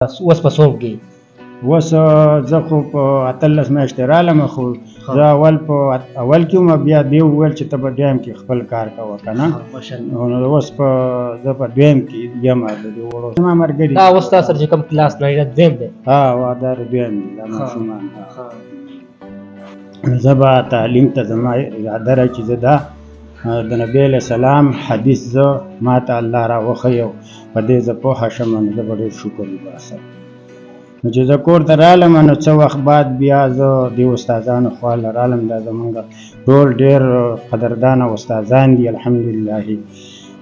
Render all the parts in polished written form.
اوس په څوم کې اوس زه خو په 18 میاشتې رالم، خو زه اول کې وم، بیا دې وویل چې ته په دویم کې خپل کار کوه که نه. نو اوس زه په دویم کې یم. د دې وړو زما ملګري دا اوس تا سره چې کوم کلاس نارینه دویم دی؟ دا دویم دی، دا ماشومان. زه به تعلیم ته زما اراده ده چې زه دا د نبی علیه السلام حدیث ما ته الله را وښیو، په دې زه پوهه شم، نو زه به ډېر شکر وباسم. نو چې زه کور ته رالم، نو څه وخت بعد بیا زه دې استادانو خوا له رالم. دا زمونږ ټول ډېر قدردانه استادان دي الحمدلله.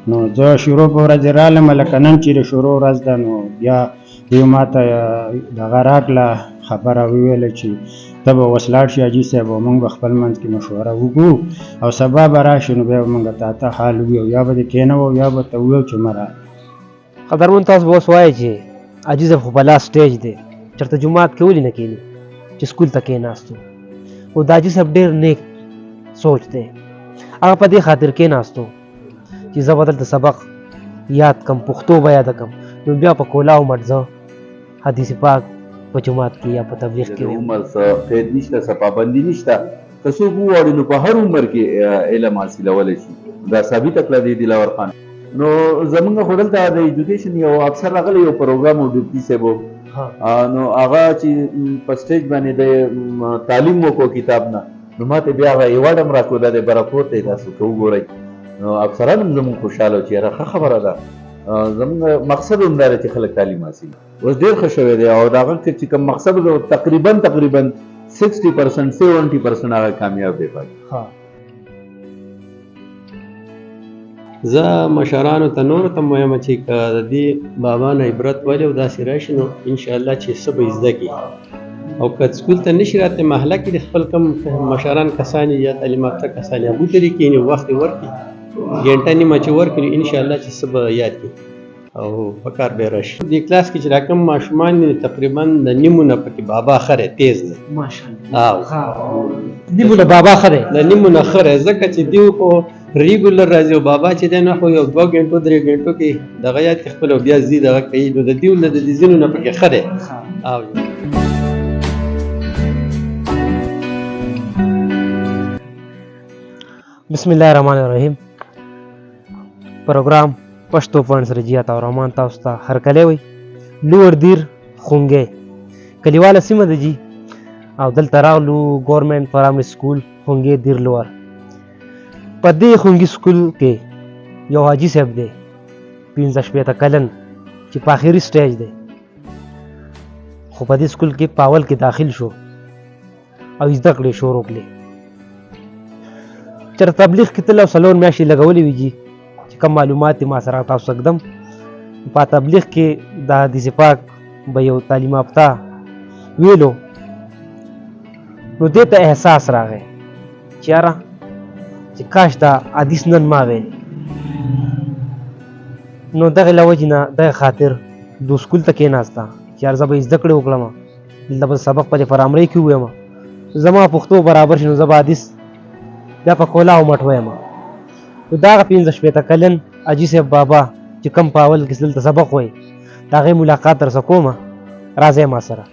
نو زه شروع په ورځې رالم، لکه نن چې د شروع ورځ ده، نو بیا دوی ما ته دغه راکړه خبره وویله چې ته به اوس لاړ شي حاجي صاحب، او موږ به خپل منځ کې مشوره وکړو، او سبا به راشي، نو بیا به موږ تا ته حال وویو، یا به دې کېنوو یا به ته وویو چې مه راځه. قدرمن تاسو به اوس وایئ چې حاجي صاحب خو په لاس سټیج دی، چېرته جومات کې ولې نه کښېني چې سکول ته کښېناستو؟ خو د حاجي صاحب ډېر نیک سوچ دی، هغه په دې خاطر کښېناستو چې زه به دلته سبق یاد کړم، پښتو به یاده کړم. نو بیا په کولاو مټ زه حدیث پاک په جومات کې یا په تبلیغ کې عمر څه قید نشته، څه پابندي نشته. که څوک وغواړي نو په هر عمر کې علم حاصلولی شي. دا ثابته کړه دی دلاور خان. نو زمونږ خو دلته د ایجوکیشن یو افسر راغلی، یو پروګرام و ډیپټي صاحب، نو هغه چې په سټیج باندې د تعلیم وکړو کتاب نه، نو ماته بیا هغه ایوارډ هم راکړو، دا د برکوت دی، تاسو که وګورئ. نو افسران هم زمونږ خوشحاله و چې یاره ښه خبره ده. زمونږ مقصد هم دا دی چې خلک تعلیم حاصل کړي. اوس ډېر ښه شوی دی، او د هغه چې کوم مقصد تقریبا 60% 70% هغه کامیاب دی پاتې. زه مشرانو ته نورو ته وایم چې که د دې بابا نه عبرت ولې او داسې راشي، نو انشاءالله چې څه به زده کړي، او که سکول ته نشي راتلی، محله کې د خپل کوم مشران کسان یا تعلیم یافته کسان ابو ترې کښېني، وخت یې ورکړي، ګنټه نیمه چې ورکړي، انشاءالله چې څه به یاد کړي او په کار به راشي. دې کلاس کې چې را کوم ماشومان دي، تقریبا د نیمو نه پکې بابا ښه دی، تیز دی. ماشاءالله نیمو نه بابا ښه دی، د نیمو نه ښه دی، ځکه چې دوی خو ریګولر راځي، او بابا چې دی نو خو یو 2 غنټو 3 غنټو کې دغه یاد کې خپل بیا زی دغه کوي، نو د دیو نه د ځینو نه پکې ښه دی. بسم الله الرحمن الرحیم. پروګرام پښتو پوهنې سره جیات او رحمان تاسو ته هرکلی وایي. لوړ دیر خونګی کلیواله سیمه ده جي، او دلته راغلو ګورنمنټ پرایمري سکول خونګی دیر لوړ. په دې خونګي سکول کې یو حاجي صاحب دی 15 کلن، چې په آخري سټیج دی، خو په دې سکول کې په اول کې داخل شو او زده کړې شروع کړې. چېرته تبلیغ کې تل او 4 میاشتې لګولې وي جي، چې کوم معلومات ما سره تاسو اقدم په تبلیغ کې د حدیث پاک به یو تعلیم یافته ویلو، نو دې ته احساس راغی چې یاره چې کاش دا حدیث نن ما ویل. نو دغه له وجې نه دغه خاطر دو سکول ته کېناسته چې یار زه به زده کړې وکړم، دلته به سبق په پرایمرۍ کې ووایم، زما پښتو برابر شي، نو زه به حدیث بیا په کولاو مټ ویم. نو دغه 15 کلن حاجي صاحب بابا چې کوم په اول کې دلته سبق وایي، د هغې ملاقات درسره کومه، راځئ ما سره.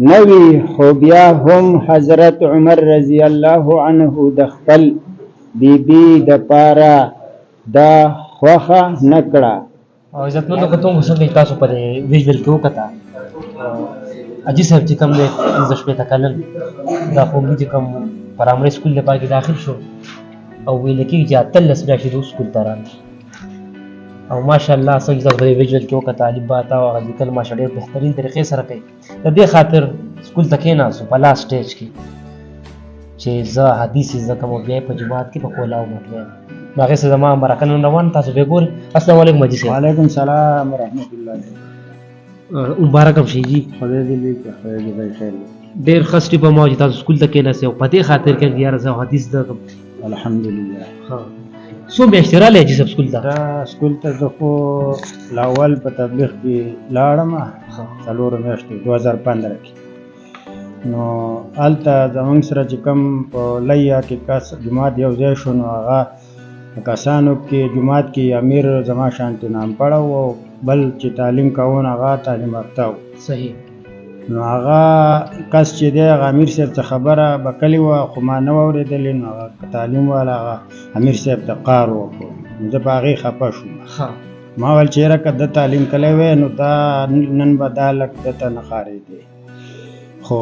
نوی خو بیا هم حضرت عمر رضی الله عنه د خپل بیبي د پاره دا خوخه نکړه. او عزتمنو کتو څنګه تاسو په ویژوال کې وکړه اجي صاحب چې کوم دې د شپې تکلل دا خوږی چې کوم پرامري سکول له پاکي داخل شو او ویل کې چې اتل سره شي د سکول تران او ماشاءالله څنګه د ویژوال کې وکړه طالب باتا او لیکل ماشاءالله بهترین طریقې سره کوي د دې خاطر سکول تکې نه سو په لاس سټیج کې چې زه حدیث زکه مو بیا په جماعت کې په کولاو مطلب هغه څه زما مرکن روان تاسو به ګورئ. السلام علیکم مجلس. وعلیکم السلام ورحمت الله. مبارک شي جی. خدای دې لیکه خدای دې خیر. ډېر خسټي په موجود تاسو سکول ته کې نه سي او په دې خاطر کې یار زه حدیث د الحمدلله. ها سو به اشتراله چې سکول ته دا سکول ته زه خو لاول په تبلیغ کې لاړم څلور میاشتې 2015 کې نو هلته زموږ سره چې کوم په لیا کې کس جماعت یو ځای شو نو هغه کسانو کې جماعت کې امیر زما شانتي نام پړاو او بل چې تعلیم کاون هغه تعلیم یافته و. صحیح. نو هغه کس چې دی هغه امیر صاحب ته خبره بکلی وه خو ما نه واورېدلې نو هغه تعلیم والا هغه امیر صاحب ته قار وکړو نو زه په هغې خفه شوم. ما ویل چې یاره که ده تعلیم کلی وی نو دا نن به دا لک ده ته نه ښارېدی خو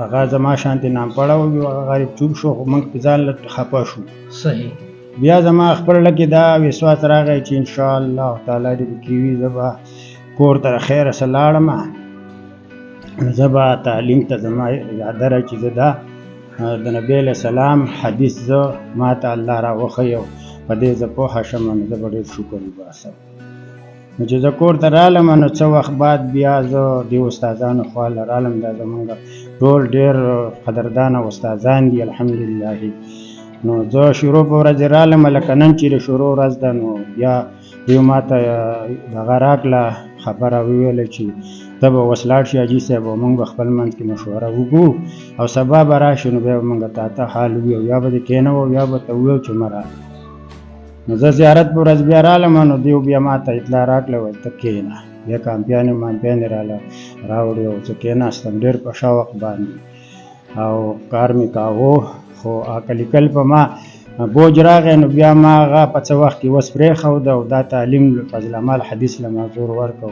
هغه زما شانتي نام پړاو هغه غریب چوب شو خو موږ په ځان خفه شو. صحیح. بیا زما خپل لکه دا وسواس راغی چې ان شاء الله تعالی دې کیوي زه به کور ته خیره سره لاړم زه به تعلیم ته زما اراده را چې زه دا د نبی علیه السلام حدیث زه ما ته الله را وښیو په دې زه پوهه شم نو زه به ډېر شکر وباسم. نو چې زه کور ته رالم نو څه وخت بعد بیا زه دې استادانو خواله رالم دا زمونږ ټول ډېر قدردانه استادان دي الحمدلله. نو زه شروع په ورځ رالم لکه نن چې د شروع ورځ ده نو بیا دوی ما ته دغه راکړه خبره وویله چې ته به اوس لاړ شي حاجي صاحب او موږ به خپل منځ کې مشوره وکړو او سبا به راشي نو بیا به موږ تا ته حال وویو یا به دې کېنوو یا به ته وویو چې مه راغله. نو زه زیارت په ورځ بیا رالم نو دوی بیا ما ته اطلاع راکړه ویل ته کېنه بیا کامپیانې مامپیانې راوړې او زه کېناستم ډېر په شوق باندې او کار مې کاوه خو لیکل په ما بوج راغی نو بیا ما هغه په څه وخت کې اوس پرېښود او دا تعلیم فضل عمل حدیث له ما زور ورکړو.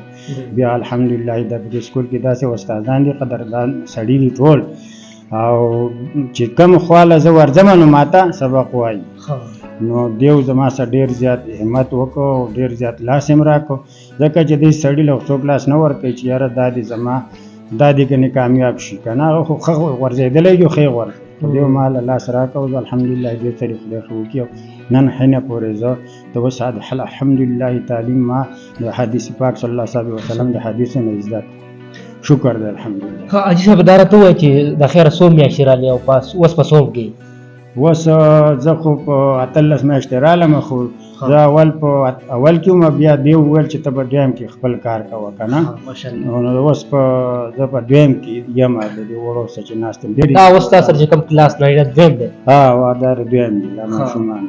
بیا الحمدلله د دې سکول کې داسې استادان دي قدردان سړي دي ټول او چې کوم خواله زه ورځم نو ما ته سبق وایي نو دیو زما سره ډېر زیات همت وکړو ډېر زیات لاس یې م راکړو ځکه چې دې سړي له څوک لاس نه ورکوي چې یاره دا دې زما دا دې کنې کامیاب شي که نه هغه خو ښه غورځېدلی دی ښې غورځي دیو ما له لاس راکړو الحمدلله دې سړي خدای ښه وکړي نن حینه پورې زه د اوس الحمدلله تعلیم ما د حدیث پاک صلی الله علیه وسلم د حدیثو نه زده شکر دی الحمدلله. ښه حاجي صاحب دا راته ووایه چې د خیره څو میاشتې رالې او اوس په څوم کې اوس زه خو په 18 میاشتې رالم خو زه اول کې وم بیا دې وویل چې ته په دویم کې خپل کار کوه که نه نو اوس زه په دویم کې یم د دې وړو سره چې ناست یم دا اوس تا سره چې کوم کلاس نه دویم دی دا دویم دی دا ماشومان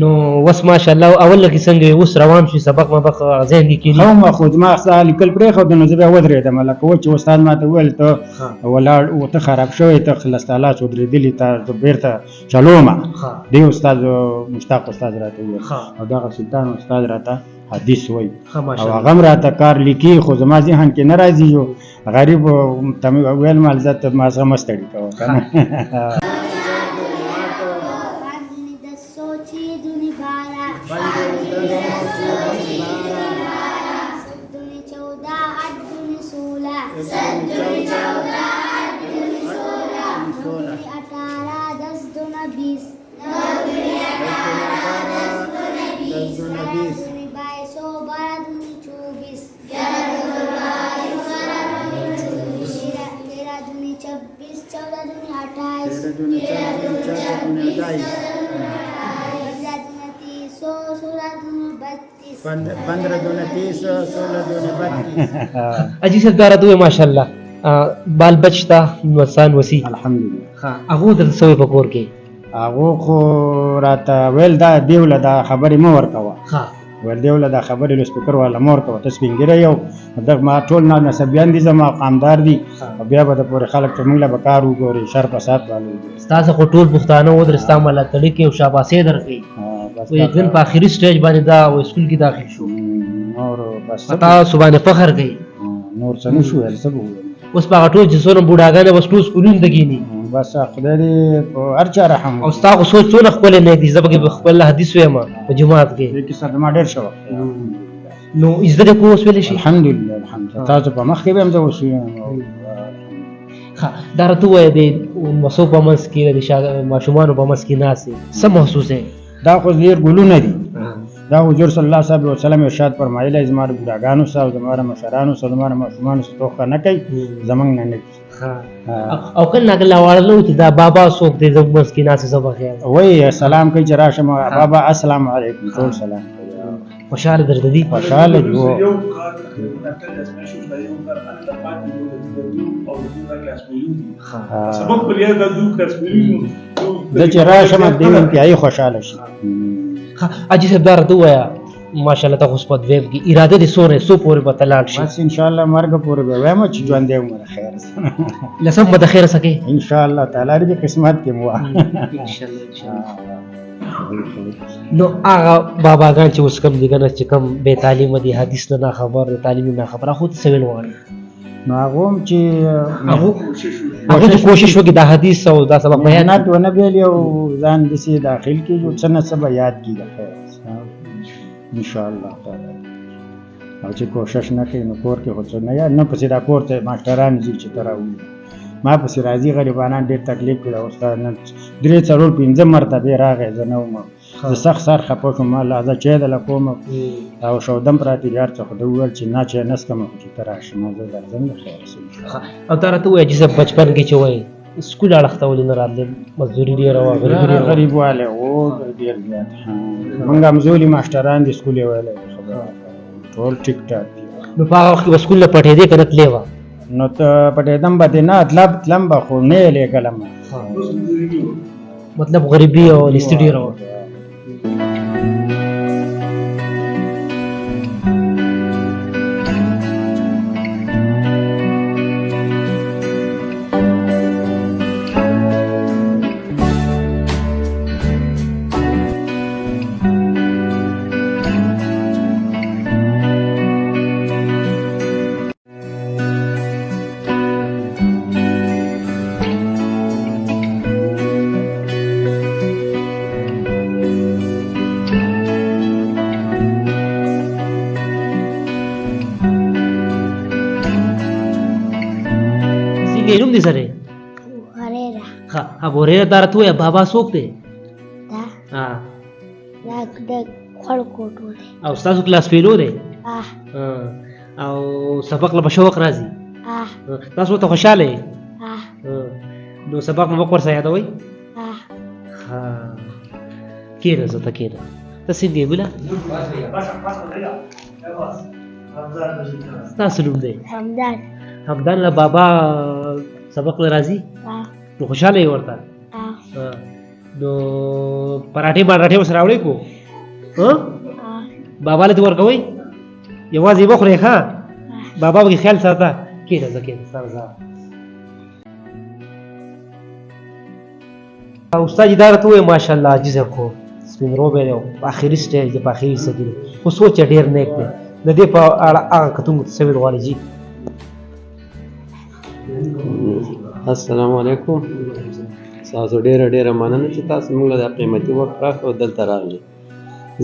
نو اوس ماشاءالله اول کې څنګه اوس روان شي سبق مبق ذهن کې کېږي ما خو زما لیکل پرېښود نو زه بیا ودرېدم لکه و چې استاد ما ته وویل ته ولاړ ته خراب شوی ته خلص تالاس ودرېدلي ته زه بېرته چلومه دې استاد مشتاق استاد راته وویل او دغه سلطان استاد راته حدیث وایي او هغه هم راته کار لیکي خو زما ذهن کې نه راځي یو غریب ته مې ویل مال زه ته ما زغه مه ستړي کوه که نه حاجي صاحب دا راته ووایه ماشاءالله بال بچتا نوسان وسی الحمدلله هغه درته څه په کور کې هغه خو راته ویل دا دیوله دا خبرې مه ورکوه ول دی ول دا خبرې له سپیکر والا مور ته ته سپینګری یو دغه ما ټول نه نسبیان دي زما قامدار دي بیا به د پورې خلک ته موږ له بکار وګوري شر فساد باندې تاسو خو ټول پښتانه ودرستا مله تړي کې او شاباسي درکې او یقین په اخري سټیج باندې دا او سکول کې داخل شو نور بس تاسو باندې فخر کوي نور څه نشو ول څه اوس په ټول چې څونه بوډاګانې بس ټول سکولونه دګینی بس خدای دې په هر چا رحم او تاسو سوچ څونه خپل نه دي زبګه په خپل حدیث وایم په جماعت کې دې کې سره ما ډېر شو نو عزت کو اوس ویل شي الحمدلله الحمدلله تاسو په مخ کې به هم زه وشو ها دا راته وای د مسو په منځ کې د ماشومان په منځ کې ناسي څه محسوس ہے دا خو ډېر ګلونه دي دا حضور صلی الله علیه وسلم ارشاد فرمایلی زما د بوډاګانو سره زما د مشرانو سره زما د ماشومانو سره توخه نه کوي زمونږ نه نه او کله ناګله واړلو چې دا بابا څوک دی زموږ منځ کې ناسي زما خیال وای سلام کوي چې راشم بابا السلام علیکم ټول سلام خوشاله درته دي خوشاله جو د چې راشم د دې انتهایی خوشاله شي اجي صاحب دا راته وایا ماشاءالله ته خو په ویب کې اراده دي سورې سو پورې به تلال شي بس ان شاء الله مرګ پورې به وایم چې ژوند دې عمر خیر لسم به خیر سکے ان شاء الله تعالی دې قسمت کې مو ان شاء الله نو هغه باباګان چې اوس کم دي کنه چې کم بے تعلیم دي حدیث نه خبر تعلیمي نه خبره خو څه ویل وایي نو هغه چې هغه کوشش وکړي د حدیث او دا سبق بیان نه ونه بیل یو ځان د سي داخل کې جو څه نه څه یاد کیږي خیر ان شاء الله تعالی او چې کوشش نه کوي نو کور کې هوڅ نه یا نه پسې دا کور ته ماستران دي چې تراوي ما پسې راځي غریبانان ډېر تکلیف کړی او استاد نن 3-4-5 مرتبه راغی زه نه وم زه سخت سر خپه شوم الله زه چې د لکوم او شودم پراتی یار څه خو ویل چې نه چې نس کوم چې تراش ما زه درځم خیر او دا راته وایي چې بچپن کې چې وایي سکول اړخته ولې نه راتلم مزدوري ډېره وه غریب واله او ډېر زیات موږ همزولي ماستران دي سکول یې ویلی خبره ټول ټیک ټاک نو په هغه وخت کې به سکول نه پټېدې که نه تلې وه نو ته پټېدم به دې نه تلم به خو نه یې لېږلم مطلب غریبي او لیستي ډېره وه څنګه نوم دې سره ها ابو هريره دا راته وایي بابا څوک دی ها دا خلکو ټول او ستاسو کلاس فیلو دی او سبق له بشوق راځي تاسو ته خوشاله یې نو سبق مو وکړ سره یادوي ها کېده زه ته کېده ته څنګه ګوله ستاسو نوم دی همدان له بابا سبق له راځي نو خوشاله یې ورته نو پراټې باندې ورسره راوړې کو بابا له دې ورکوي یوازې یې وخورې ښه بابا به خیال ساته کېده زه کېده سره زه استاد دا راته ووایي ماشاءالله عجیز خو سپین روبی دی او په اخري سټیج دی په اخري حصه کې دی خو سوچ یې ډېر نیک دی د دې په اړه هغه کتونکو ته څه ویل غواړي جي السلام علیکم تاسو ډېره مننه چې تاسو موږ له قیمتي وخت راکړو دلته راغلي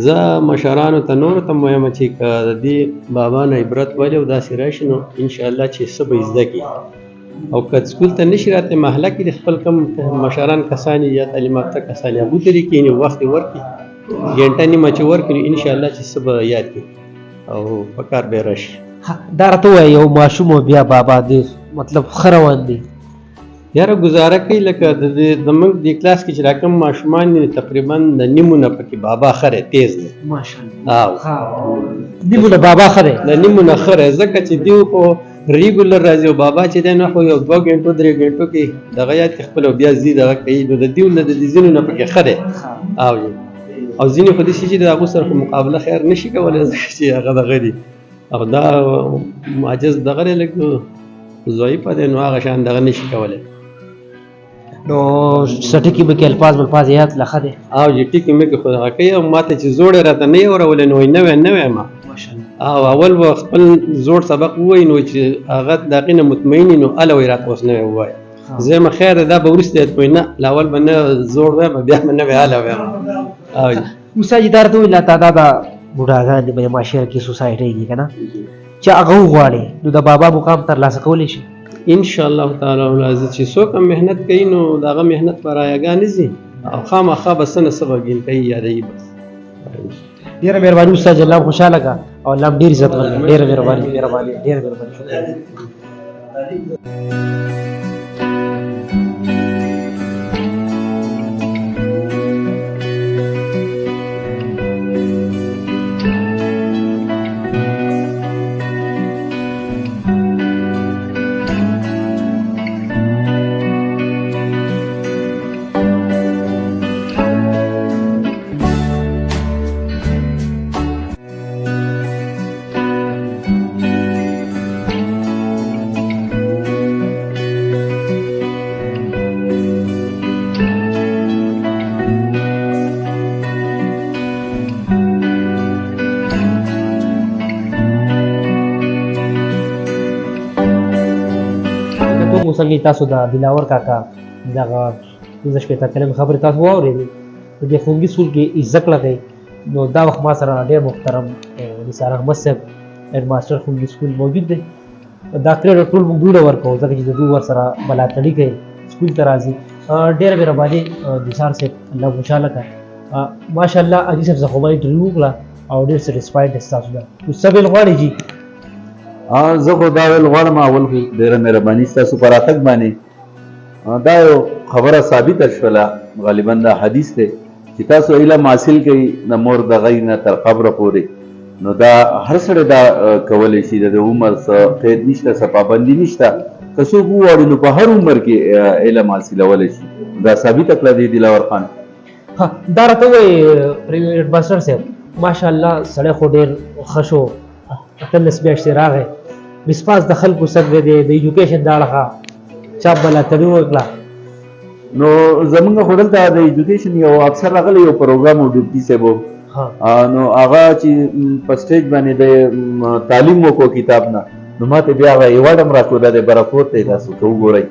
زه مشرانو ته نورو ته وایم چې که د دې بابا نه عبرت ولې او داسې راشي نو انشاءالله چې څه به زده کړي او که سکول ته نشي راتلی محله کې د خپل کم مشران کسان یا تعلیم یافته کسان ابو طري کښېني وخت یې ورکړي ګنټه نیمه چې ورکړي انشاءالله چې څه به یاد کړي او په کار به یې راشي دا راته ووایه یو ماشوم او بیا بابا دی مطلب ښه روان دی یاره ګزاره کوي لکه زموږ دې کلاس کې چې را کوم ماشومان دي تقریبا د نیمو نه پکې بابا ښه دی تیز دی نیمو نه بابا ښه دی د نیمو نه ښه دی ځکه چې دوی خو ریګولر راځي او بابا چې دی نه خو یو 2 غنټو 3 غنټو کې دغه یاد خپل بیا زی دغه کوي نو د دیو نه د ځینو نه پکې ښه دی او ځینې خو داسې چې د هغو سره خو مقابله خیر نه شي کولی ځکه چې هغه دغه دي او دا معجز دغه دی لږ ضعیفه دی نو هغه شان دغه نه شي کولی نو سټکي به کې الفاظ یاد لخه دي او چې ټکي مې خو هغه کوي او ماته چې زوړ راته نه اورولې نو نوې ما او اول و خپل زوړ سبق وای نو چې هغه دغه نه مطمئن نو الوی راته اوس نه وای زه ما خیر دا به ورسته کوي نه لاول باندې زوړ و بیا باندې ویاله و او موسی جدار ته ویل تا دا بوډاګان به معاشره کې سوسایټي کې کنه چې هغه غواړي نو د بابا مقام تر لاسه کولی شي ان شاء الله تعالی ولازم چې څوک مهنت کوي نو دغه مهنت پر آیاګان زی او خامخا بسنه سبقین کوي یادې بس ډیره مهرباني استاد جلال خوشاله کا او الله ډیر عزت ورکړي ډیره مهرباني ډیره مهرباني څنګه تاسو د دلاور کاکا دغه د شپږ کلم خبره تاسو واورېدې د خونګي سکول کې عزت لګي نو دا وخت ما سره ډېر محترم نثار احمد صاحب هډ ماستر خونګي سکول موجود دی دا کړه ټول موږ ډوډه ورکو ځکه چې د دوه ور سره بلاتړي کوي سکول ته راځي ډېر مهرباني نثار صاحب الله خوشاله کړه ماشاءالله اجي صاحب زخمه انټرویو وکړه او ډېر سټیسفاید تاسو ده نو سبل غواړي جی زه خو دا ویل غواړم اول خو ډېره مهرباني ستاسو په راتګ باندې دا یو خبره ثابته شوله غالبا دا حدیث دی چې تاسو علم حاصل کوئ د مور د غږ نه تر قبره پورې نو دا هر سړی دا کولی شي د عمر څه قید نشته څه پابندي نشته که څوک وغواړي نو په هر عمر کې علم حاصلولی شي دا ثابته کړه دی دلاور خان دا راته وایي پریویټ ماسټر صاحب ماشاءالله سړی خو ډېر ښه شو 18 میاشتې راغی بسپاس د خلکو سره د ایجوکیشن دا اړخه چا بلاتړي وکړه نو زمونږ خو دلته د ایجوکیشن یو افسر راغلی یو پروګرام و ډیپټي صاحب نو هغه چې په سټیج باندې د تعلیم وکړو کتاب نه نو ماته بیا هغه ایوارډ هم راکړو دا د برکوت دی تاسو ته وګورئ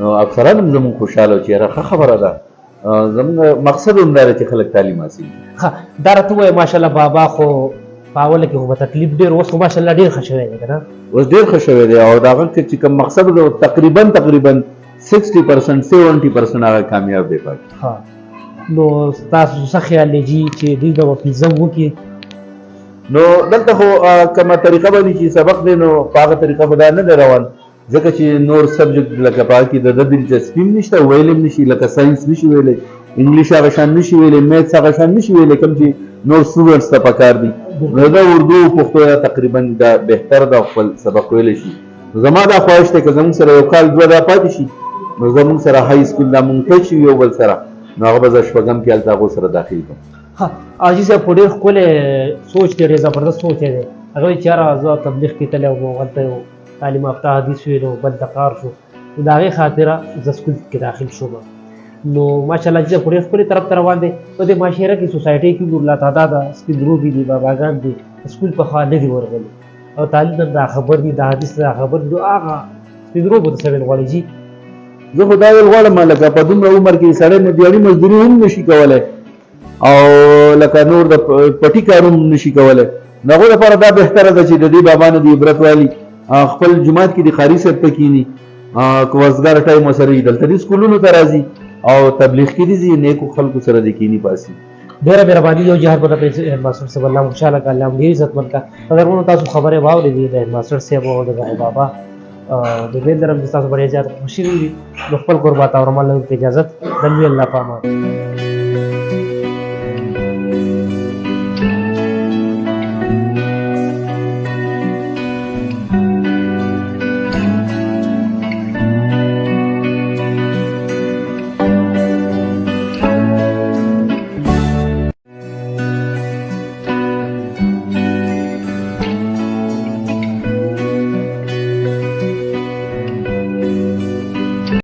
نو افسران هم زمونږ خوشحاله و چې یاره ښه خبره ده زمونږ مقصد هم دا دی چې خلک تعلیم حاصل کړي دا راته ووایه ماشاءالله بابا خو په اوله کې خو به تکلیف ډېر اوس خو ماشاءالله ډېر ښه شوی دی که نه اوس ډېر ښه شوی دی او د هغه چې کوم مقصد دی تقریبا 60% 70% هغه کامیاب دی پاتې نو تاسو څه خیال دی جي چې دوی به پیزم وکړي نو دلته خو کومه طریقه باندې چې سبق دی نو په هغه طریقه به دا نه دی روان ځکه چې نور سبجیکټ لکه په هغه کې د دلچسپي هم نشته ویلی هم نشي لکه ساینس نشي ویلی انګلیش هغه شان نشي ویلی میتھس هغه شان نشي ویلی کوم چې نور سټوډنټس ته پکار دي نو دا اردو پښتو تقریبا دا بهتر ده خپل سبق ویلی شي زما دا خواهش دی که زموږ سره یو کال دوه دا پاتې شي نو زموږ سره های سکول دا مونږ ټچ یو بل سره نو هغه به زه شپږم کې هلته هغو سره داخل کړم حاجي صاحب خو ډېر ښکلی سوچ دی ډېر زبردست سوچ دی هغه وایي چې یاره زه تبلیغ کې تللی وم هلته یو تعلیم یافته حدیث ویلو بل ته کار شو نو د هغې خاطره زه سکول کې داخل شوم نو ماشاءالله حاجي صاحب خو ډېر ښکلې طرف ته روان دی په دې معاشره کې سوسایټۍ کې ګور لا تعداده سپین روبي دي باباګان دي سکول په خوا نه دي ورغلي او تعلیم دا خبر دي د حدیث دا خبر دي هغه سپین روبو ته څه ویل غواړي جي زه خو دا ویل غواړم لکه په دومره عمر کې سړی دیاړي مزدوري هم نشي کولی او لکه نور د پټي کار هم نشي کولی د هغو لپاره دا بهتره ده چې د دې بابا نه د عبرت والي خپل جومات کې د قاري صاحب ته کښېني که وزګار ټایم ورسره وي دلته دې سکولونو ته راځي او تبلیغ کې دې ځي نیکو خلکو سره دې کښېني پاسي ډېره مهرباني یو جهاد په هډ ماسټر صاحب الله خوشحاله کړه الله ډېر عزت ورکړه قدرمنو تاسو خبرې واورېدې د هډ ماسټر صاحب او د بابا د امید لرم چې تاسو به ډېر زیات خوشي وي نو خپل قربات او رمال له اجازت دلوي الله پامان